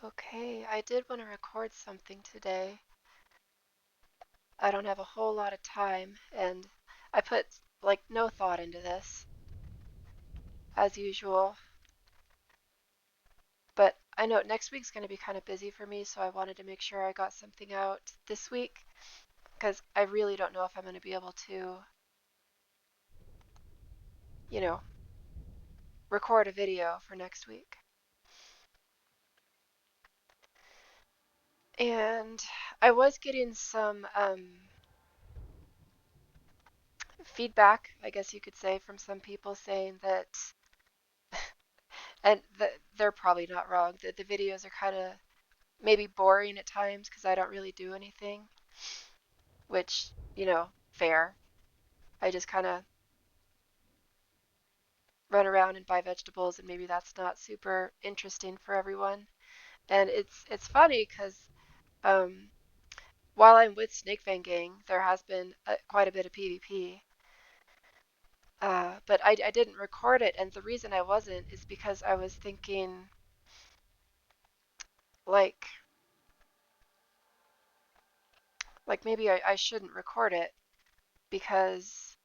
Okay, I did want to record something today. I don't have a whole lot of time, and I put like no thought into this, as usual. But I know next week's going to be kind of busy for me, so I wanted to make sure I got something out this week because I really don't know if I'm going to be able to, you know, record a video for next week. And I was getting some feedback, I guess you could say, from some people saying that and they're probably not wrong, that the videos are kind of maybe boring at times because I don't really do anything, which, fair. I just kind of run around and buy vegetables, and maybe that's not super interesting for everyone. And it's funny because um, while I'm with Snake Fang Gang, there has been quite a bit of PvP. But I didn't record it, and the reason I wasn't is because I was thinking, like, like maybe I shouldn't record it because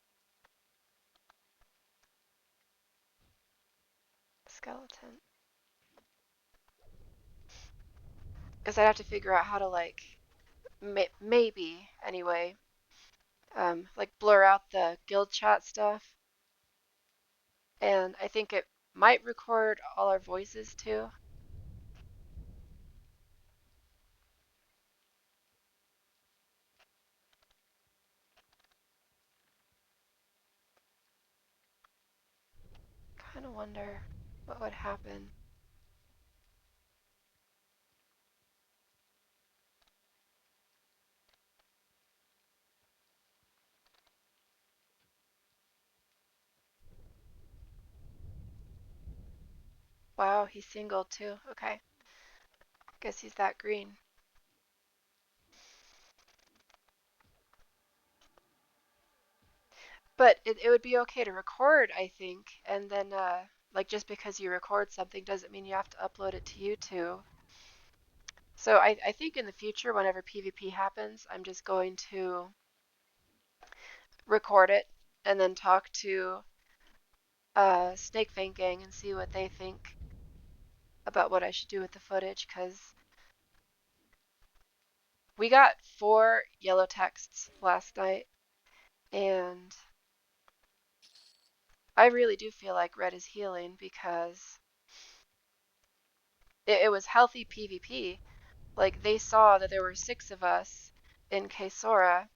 skeleton. Because I'd have to figure out how to like maybe anyway, like blur out the guild chat stuff, and I think it might record all our voices too. Kind of wonder what would happen. Wow, he's single too. Okay, guess he's that green. But it would be okay to record, I think, and then like just because you record something doesn't mean you have to upload it to YouTube. So I think in the future, whenever PvP happens, I'm just going to record it and then talk to Snake Fang Gang and see what they think about what I should do with the footage because we got 4 yellow texts last night, and I really do feel like red is healing because it was healthy PvP. Like they saw that there were 6 of us in Kesora,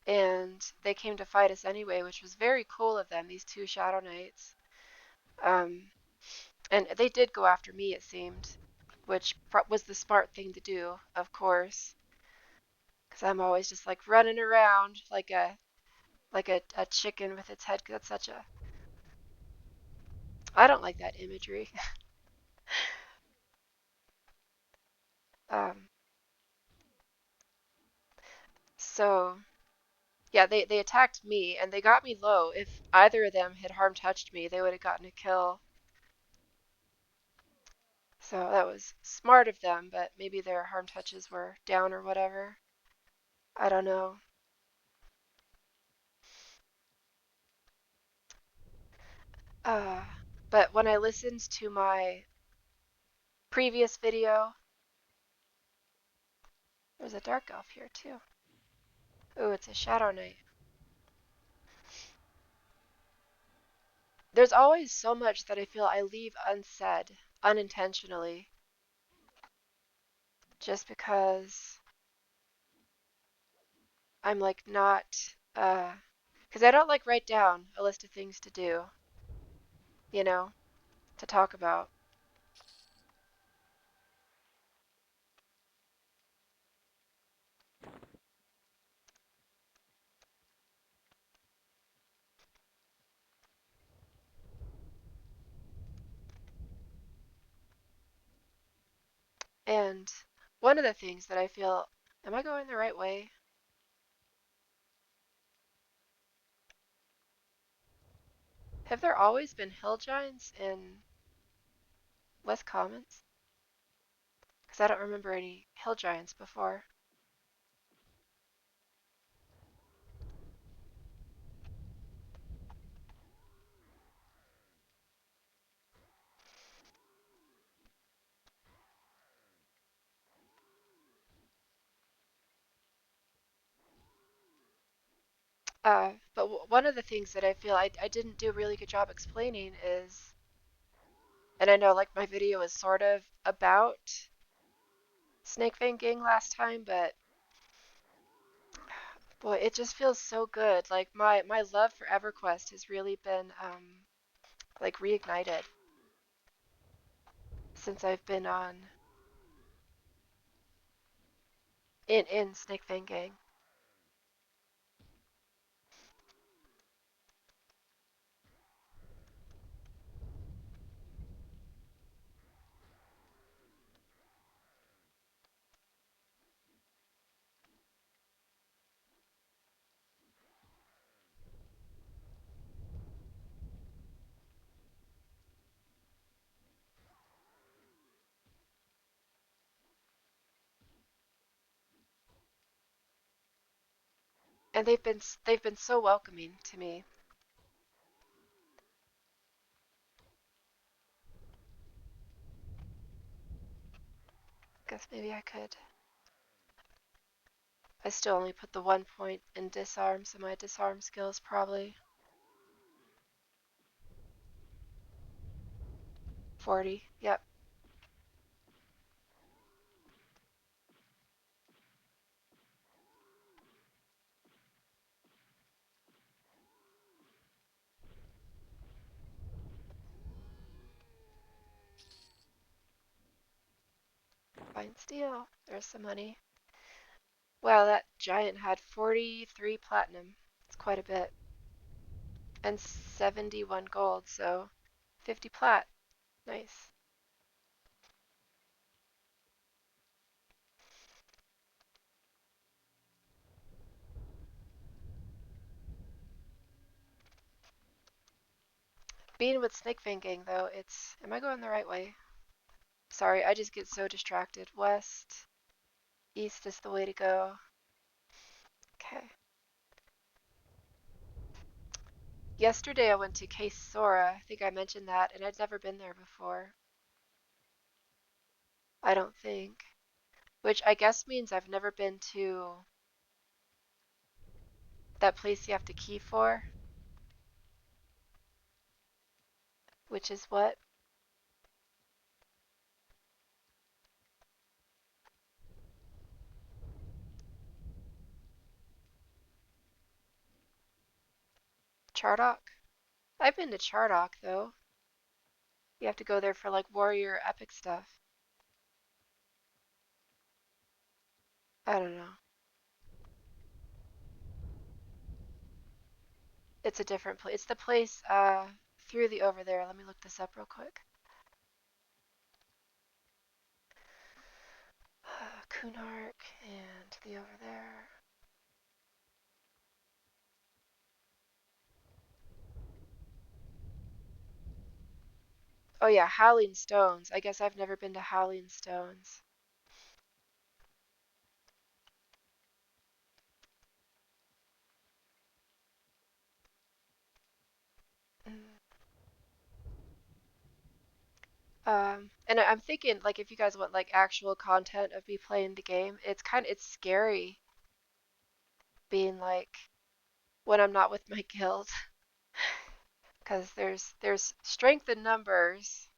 and they came to fight us anyway, which was very cool of them, these 2 Shadow Knights. Um, and they did go after me, it seemed, which was the smart thing to do, of course, because I'm always just like running around like a chicken with its head. That's such a I don't like that imagery. um, so yeah, they attacked me and they got me low. If either of them had harm touched me, they would have gotten a kill. So that was smart of them, but maybe their harm touches were down or whatever. I don't know. Uh, but when I listened to my previous video, there's a dark elf here too. Ooh, it's a Shadow Knight. There's always so much that I feel I leave unsaid unintentionally just because I'm like not because I don't like write down a list of things to do, you know, to talk about. And one of the things that I feel, am I going the right way? Have there always been hill giants in West Commons? Because I don't remember any hill giants before. But one of the things that I feel I didn't do a really good job explaining is, and I know like my video is sort of about Snake Fang Gang last time, but boy, it just feels so good. Like my love for EverQuest has really been like reignited since I've been on in Snake Fang Gang. And they've been so welcoming to me. Guess maybe I could. I still only put the 1 point in disarm, so my disarm skill is probably 40. Yep. Fine steel. There's some money. Wow, that giant had 43 platinum. It's quite a bit. And 71 gold, so 50 plat. Nice. Being with Snake Fang Gang, though, it's. Am I going the right way? Sorry, I just get so distracted. West, east is the way to go. Okay. Yesterday I went to Case Sora. I think I mentioned that, and I'd never been there before. I don't think. Which I guess means I've never been to that place you have to key for, which is what? Chardock? I've been to Chardock, though. You have to go there for like warrior epic stuff. I don't know. It's a different place. It's the place through the over there. Let me look this up real quick. Kunark and the over there. Oh yeah, Howling Stones. I guess I've never been to Howling Stones. Mm. And I'm thinking like if you guys want like actual content of me playing the game, it's scary being like when I'm not with my guild because there's strength in numbers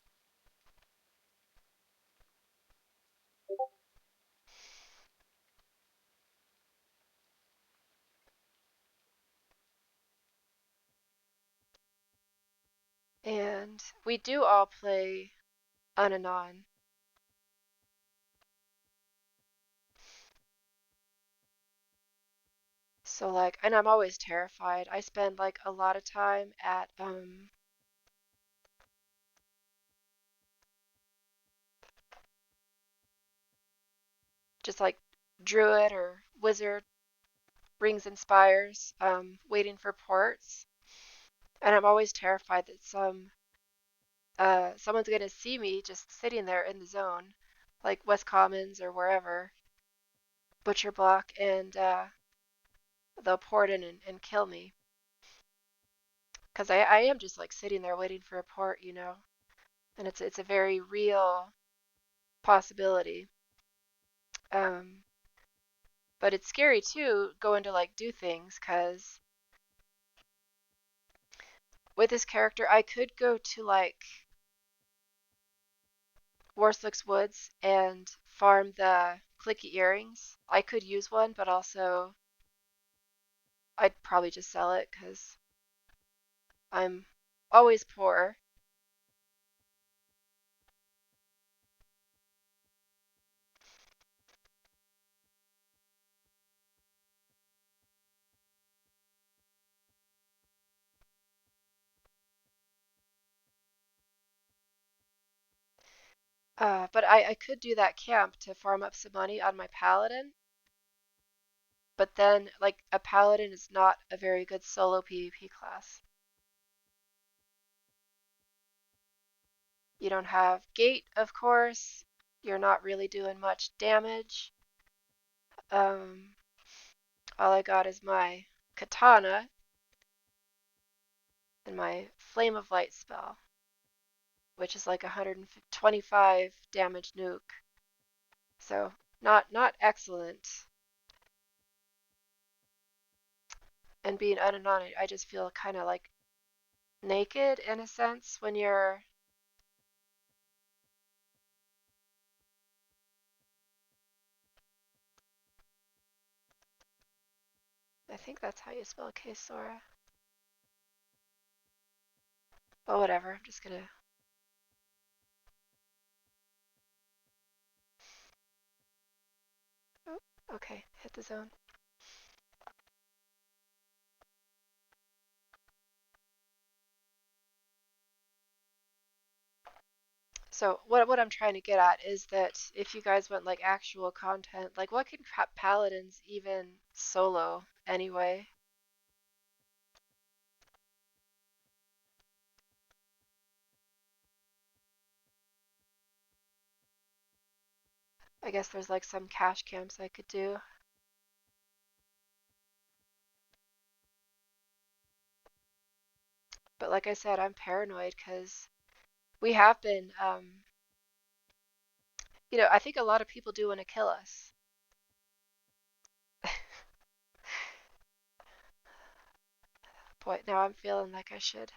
and we do all play on and on. So like and I'm always terrified. I spend like a lot of time at just like druid or wizard rings and spires waiting for ports and I'm always terrified that some someone's gonna see me just sitting there in the zone, like West Commons or wherever, butcher block, and they'll pour it in and kill me. Because I am just like sitting there waiting for a port, and it's a very real possibility. Um, but it's scary too, going to like do things, because with this character, I could go to like Warslick's Woods and farm the clicky earrings. I could use one, but also I'd probably just sell it because I'm always poor. But I could do that camp to farm up some money on my Paladin. But then, like, a Paladin is not a very good solo PvP class. You don't have gate, of course. You're not really doing much damage. Um, all I got is my katana and my flame of light spell, which is like 125 damage nuke. So not excellent. And being unanointed, I just feel kind of like naked in a sense when you're. I think that's how you spell Sora. Well, whatever. I'm just gonna. Oh, okay, hit the zone. So what I'm trying to get at is that if you guys want like actual content, like what can paladins even solo anyway? I guess there's like some cash camps I could do. But like I said, I'm paranoid because we have been, I think a lot of people do want to kill us. Boy, now I'm feeling like I should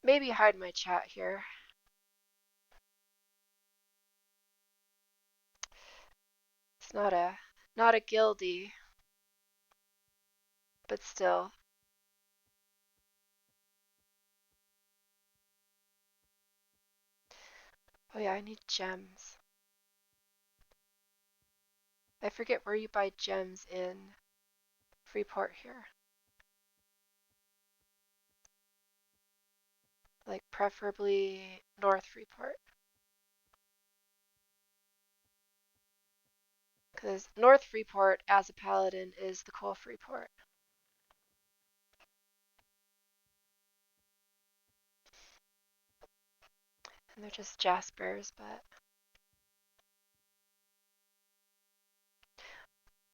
maybe hide my chat here. It's not a guilty, but still. Oh yeah, I need gems. I forget where you buy gems in Freeport here. Like preferably North Freeport. Because North Freeport as a paladin is the cool Freeport. And they're just jaspers,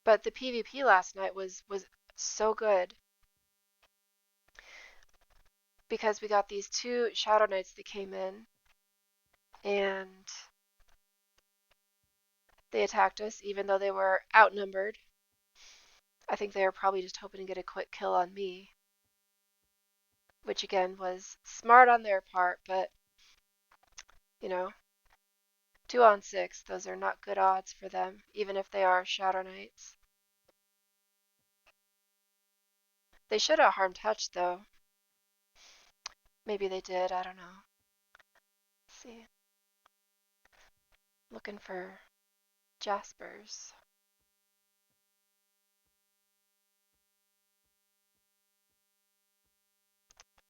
but the PvP last night was so good because we got these two Shadow Knights that came in and they attacked us even though they were outnumbered. I think they were probably just hoping to get a quick kill on me, which again was smart on their part, but you know, 2 on 6, those are not good odds for them, even if they are Shadow Knights. They should have harm touched though. Maybe they did, I don't know. Let's see. Looking for Jaspers.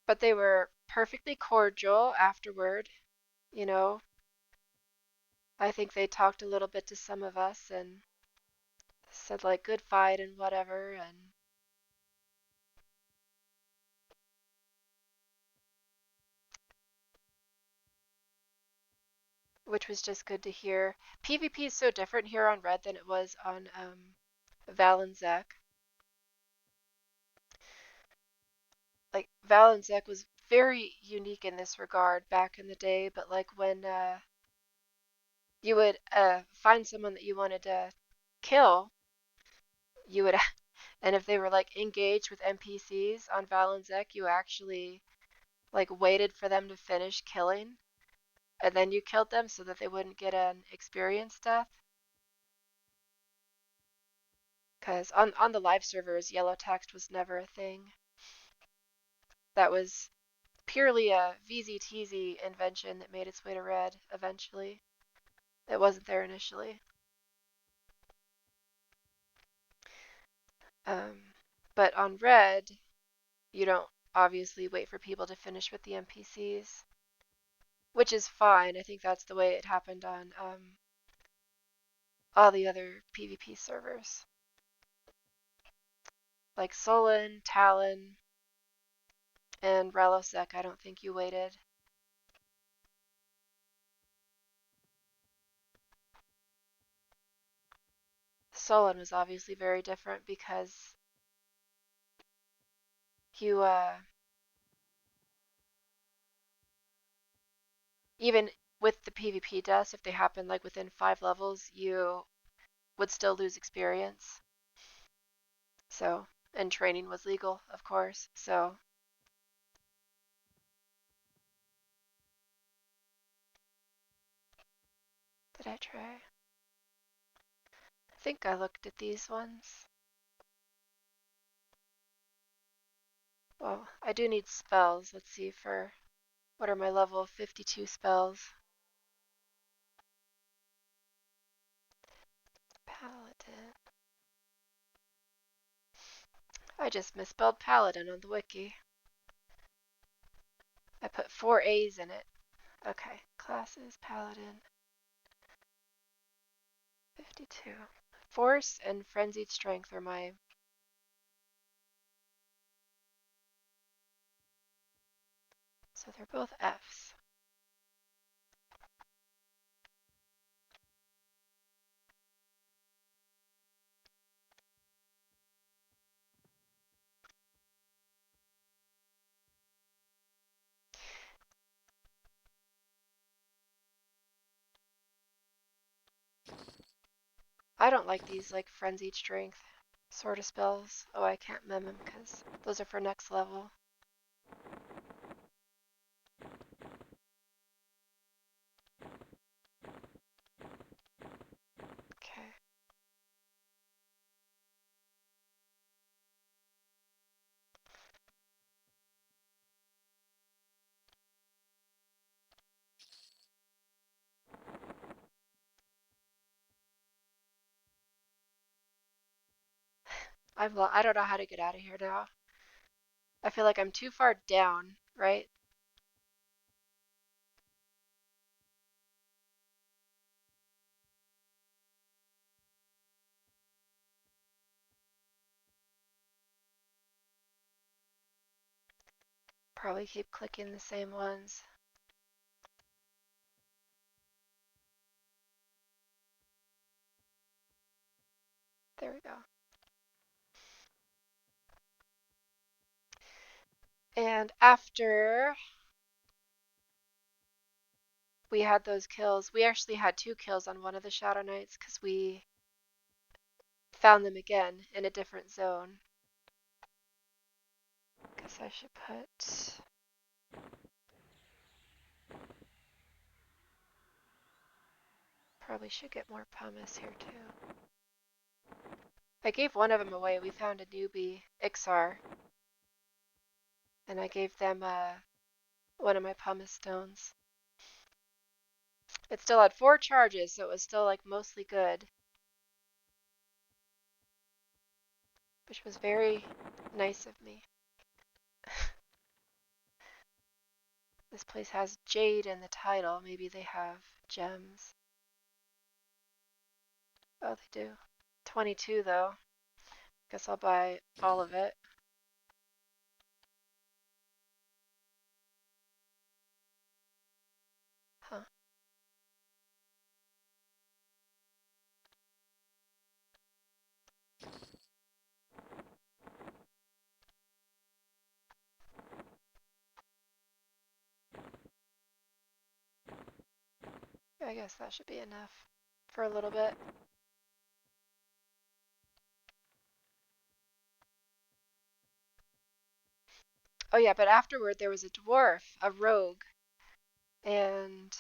But they were perfectly cordial afterward, you know. I think they talked a little bit to some of us and said like good fight and whatever, and which was just good to hear. PvP is so different here on Red than it was on Val and Zek. Like Val and Zek was very unique in this regard back in the day, but like when you would find someone that you wanted to kill, you would, and if they were like engaged with NPCs on Val and Zek, you actually like waited for them to finish killing, and then you killed them so that they wouldn't get an experience death. Because on the live servers, yellow text was never a thing. That was purely a VZTZ invention that made its way to red eventually. It wasn't there initially. Um, but on red, you don't obviously wait for people to finish with the NPCs, which is fine. I think that's the way it happened on all the other PvP servers. Like Solon, Talon, and Relosec, I don't think you waited. Solon was obviously very different because you even with the PvP deaths, if they happen like within 5 levels, you would still lose experience. So, and training was legal, of course. So, did I try? I think I looked at these ones. Well, I do need spells. Let's see for what are my level 52 spells. Paladin. I just misspelled Paladin on the wiki. I put 4 A's in it. Okay, classes, Paladin. 52. Force and Frenzied Strength are my... So they're both F's. I don't like these like Frenzied Strength sort of spells. Oh, I can't mem them because those are for next level. Okay. I don't know how to get out of here now. I feel like I'm too far down, right? Probably keep clicking the same ones. There we go. And after we had those kills, we actually had 2 kills on one of the Shadow Knights because we found them again in a different zone. Guess I should put... Probably should get more pumice here too. I gave one of them away. We found a newbie, Ixar, and I gave them one of my pumice stones. It still had 4 charges, so it was still like mostly good, which was very nice of me. This place has jade in the title. Maybe they have gems. Oh, they do. 22 though. Guess I'll buy all of it. Huh. I guess that should be enough for a little bit. Oh yeah, but afterward there was a dwarf, a rogue, and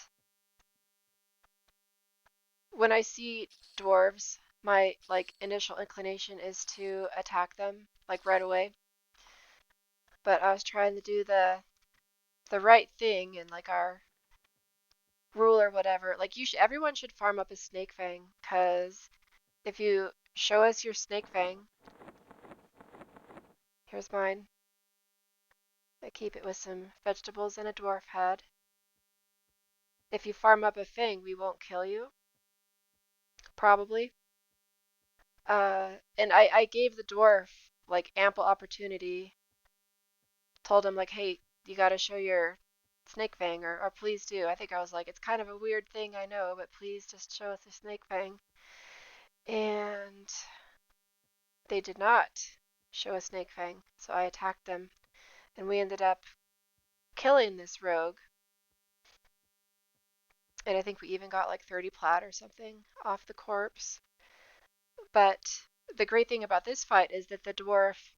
when I see dwarves, my like initial inclination is to attack them like right away. But I was trying to do the right thing and like our rule or whatever. Like everyone should farm up a snake fang, 'cause if you show us your snake fang, here's mine. I keep it with some vegetables and a dwarf head. If you farm up a fang, we won't kill you, probably. And I gave the dwarf like ample opportunity, told him like, hey, you gotta show your snake fang, or please do. I think I was like, it's kind of a weird thing, I know, but please just show us the snake fang. And they did not show a snake fang, so I attacked them, and we ended up killing this rogue. And I think we even got like 30 plat or something off the corpse. But the great thing about this fight is that the dwarf,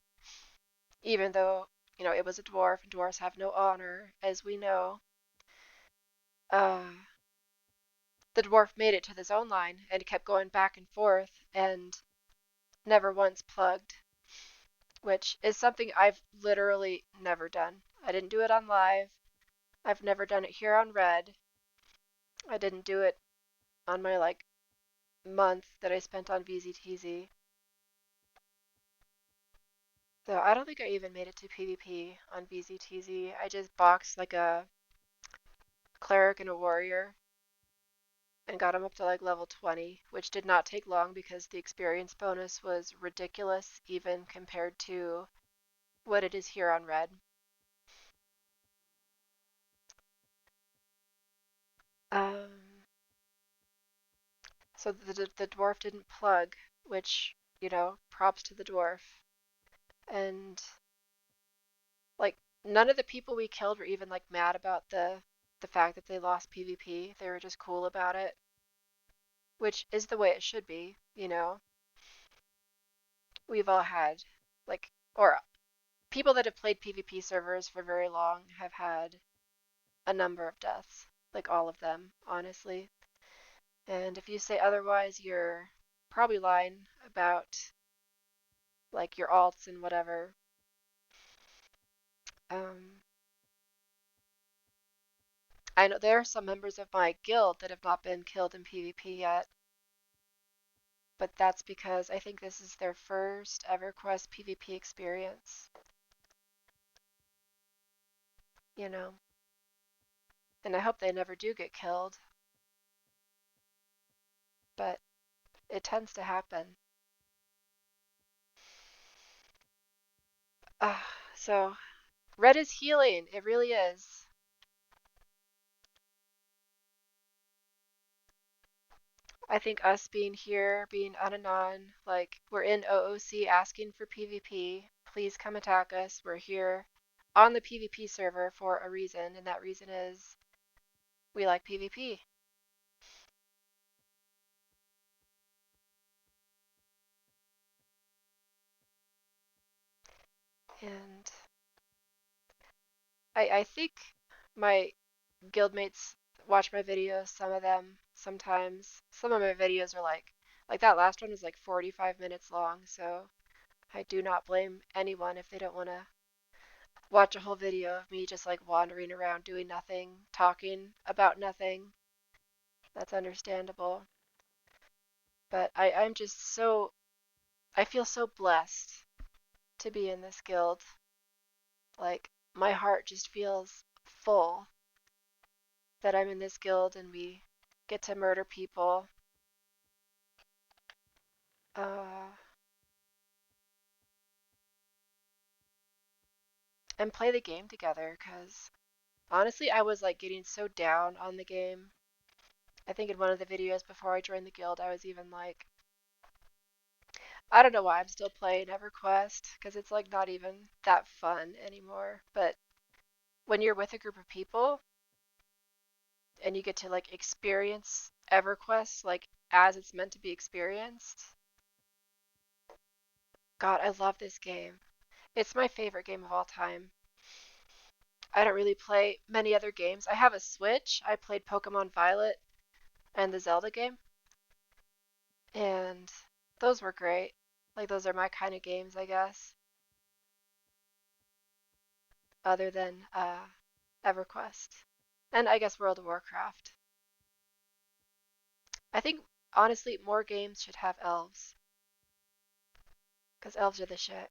even though, it was a dwarf and dwarves have no honor, as we know, uh, the dwarf made it to the zone line and kept going back and forth and never once plugged, which is something I've literally never done. I didn't do it on live. I've never done it here on Red. I didn't do it on my like month that I spent on VZTZ. So I don't think I even made it to PvP on VZTZ. I just boxed like a cleric and a warrior and got him up to like level 20, which did not take long because the experience bonus was ridiculous even compared to what it is here on Red. Um, so the dwarf didn't plug, which, props to the dwarf. And like none of the people we killed were even like mad about the fact that they lost PvP. They were just cool about it, which is the way it should be. We've all had like or people that have played PvP servers for very long have had a number of deaths, like all of them, honestly. And if you say otherwise, you're probably lying about like your alts and whatever. Um, I know there are some members of my guild that have not been killed in PvP yet, but that's because I think this is their first EverQuest PvP experience, you know. And I hope they never do get killed, but it tends to happen. Uh, so red is healing, it really is. I think us being here, being Ananon, like we're in OOC asking for PvP. Please come attack us. We're here on the PvP server for a reason, and that reason is we like PvP. And I think my guildmates watch my videos, some of them sometimes. Some of my videos are like that last one was like 45 minutes long, so I do not blame anyone if they don't want to watch a whole video of me just like wandering around doing nothing, talking about nothing. That's understandable. But I'm just I feel so blessed to be in this guild. Like, my heart just feels full that I'm in this guild and we get to murder people. Uh, and play the game together, because honestly, I was like getting so down on the game. I think in one of the videos before I joined the guild, I was even like, I don't know why I'm still playing EverQuest, because it's like not even that fun anymore. But when you're with a group of people, and you get to like experience EverQuest like as it's meant to be experienced. God, I love this game. It's my favorite game of all time. I don't really play many other games. I have a Switch. I played Pokemon Violet and the Zelda game, and those were great. Like those are my kind of games, I guess, other than EverQuest. And I guess World of Warcraft. I think honestly more games should have elves because elves are the shit.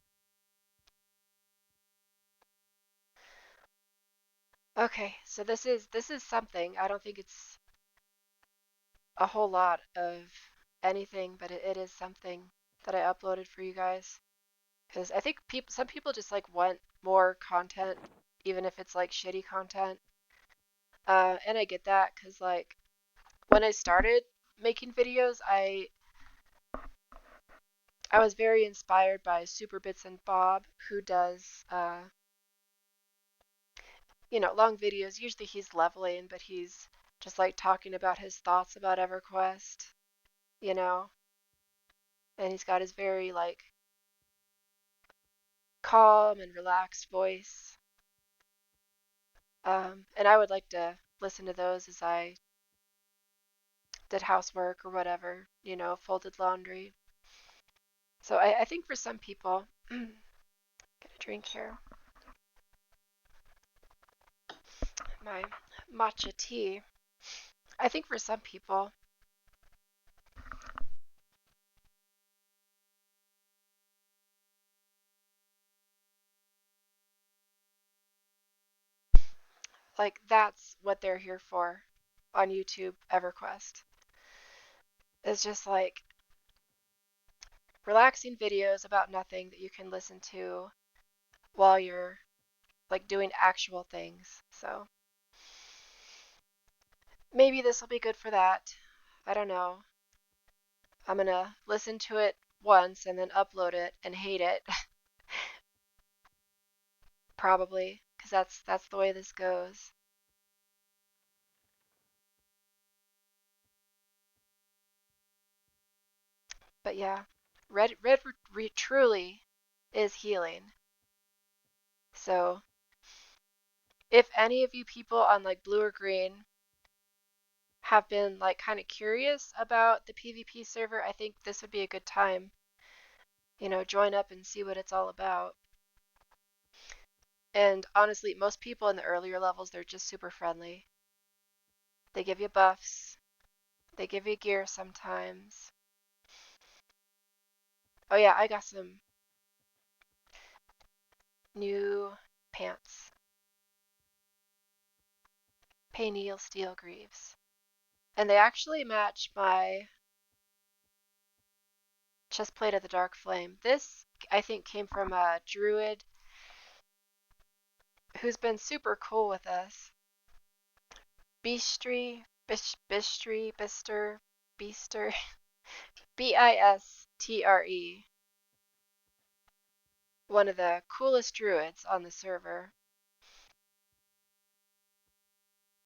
Okay, so this is something. I don't think it's a whole lot of anything, but it is something that I uploaded for you guys because I think some people just like want more content, even if it's like shitty content. And I get that because like when I started making videos, I was very inspired by Super Bits and Bob, who does long videos. Usually he's leveling, but he's just like talking about his thoughts about EverQuest, you know, and he's got his very like calm and relaxed voice. And I would like to listen to those as I did housework or whatever, folded laundry. So I think for some people, get a drink here, my matcha tea. I think for some people, like that's what they're here for on YouTube, EverQuest. It's just like relaxing videos about nothing that you can listen to while you're like doing actual things. So maybe this will be good for that. I don't know. I'm gonna listen to it once and then upload it and hate it, probably, because that's the way this goes. But yeah, red truly is healing. So if any of you people on like blue or green have been like kind of curious about the PvP server, I think this would be a good time. Join up and see what it's all about. And honestly, most people in the earlier levels, they're just super friendly. They give you buffs, they give you gear sometimes. Oh yeah, I got some new pants. Payneal Steel Greaves. And they actually match my chestplate of the Dark Flame. This, I think, came from a druid who's been super cool with us. Beastre, Bistre. One of the coolest druids on the server.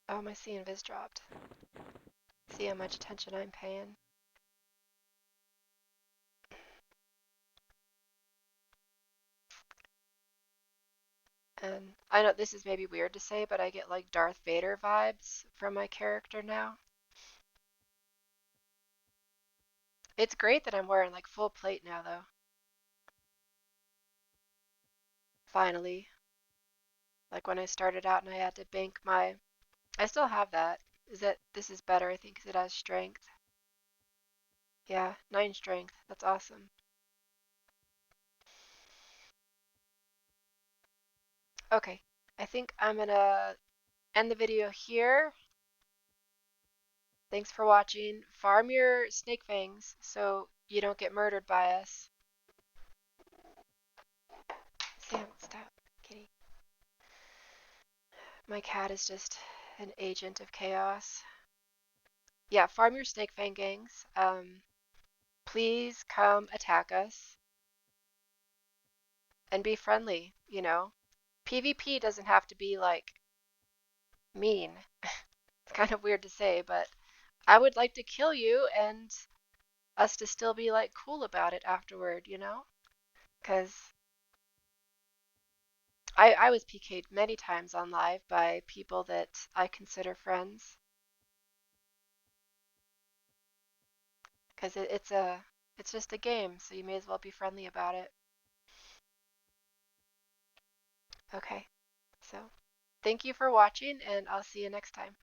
Oh, my C invis dropped. See how much attention I'm paying. And I know this is maybe weird to say, but I get like Darth Vader vibes from my character now. It's great that I'm wearing like full plate now, though. Finally. Like when I started out and I had to bank my. I still have that. Is that this is better, I think, because it has strength. Yeah, 9 strength. That's awesome. Okay, I think I'm gonna end the video here. Thanks for watching. Farm your snake fangs so you don't get murdered by us. Sam, stop, kitty. My cat is just an agent of chaos. Yeah, farm your snake fang gangs. Please come attack us and be friendly. PvP doesn't have to be like mean. It's kind of weird to say, but I would like to kill you and us to still be like cool about it afterward, you know? Because I was PK'd many times on live by people that I consider friends. Because it's just a game, so you may as well be friendly about it. Okay, so thank you for watching, and I'll see you next time.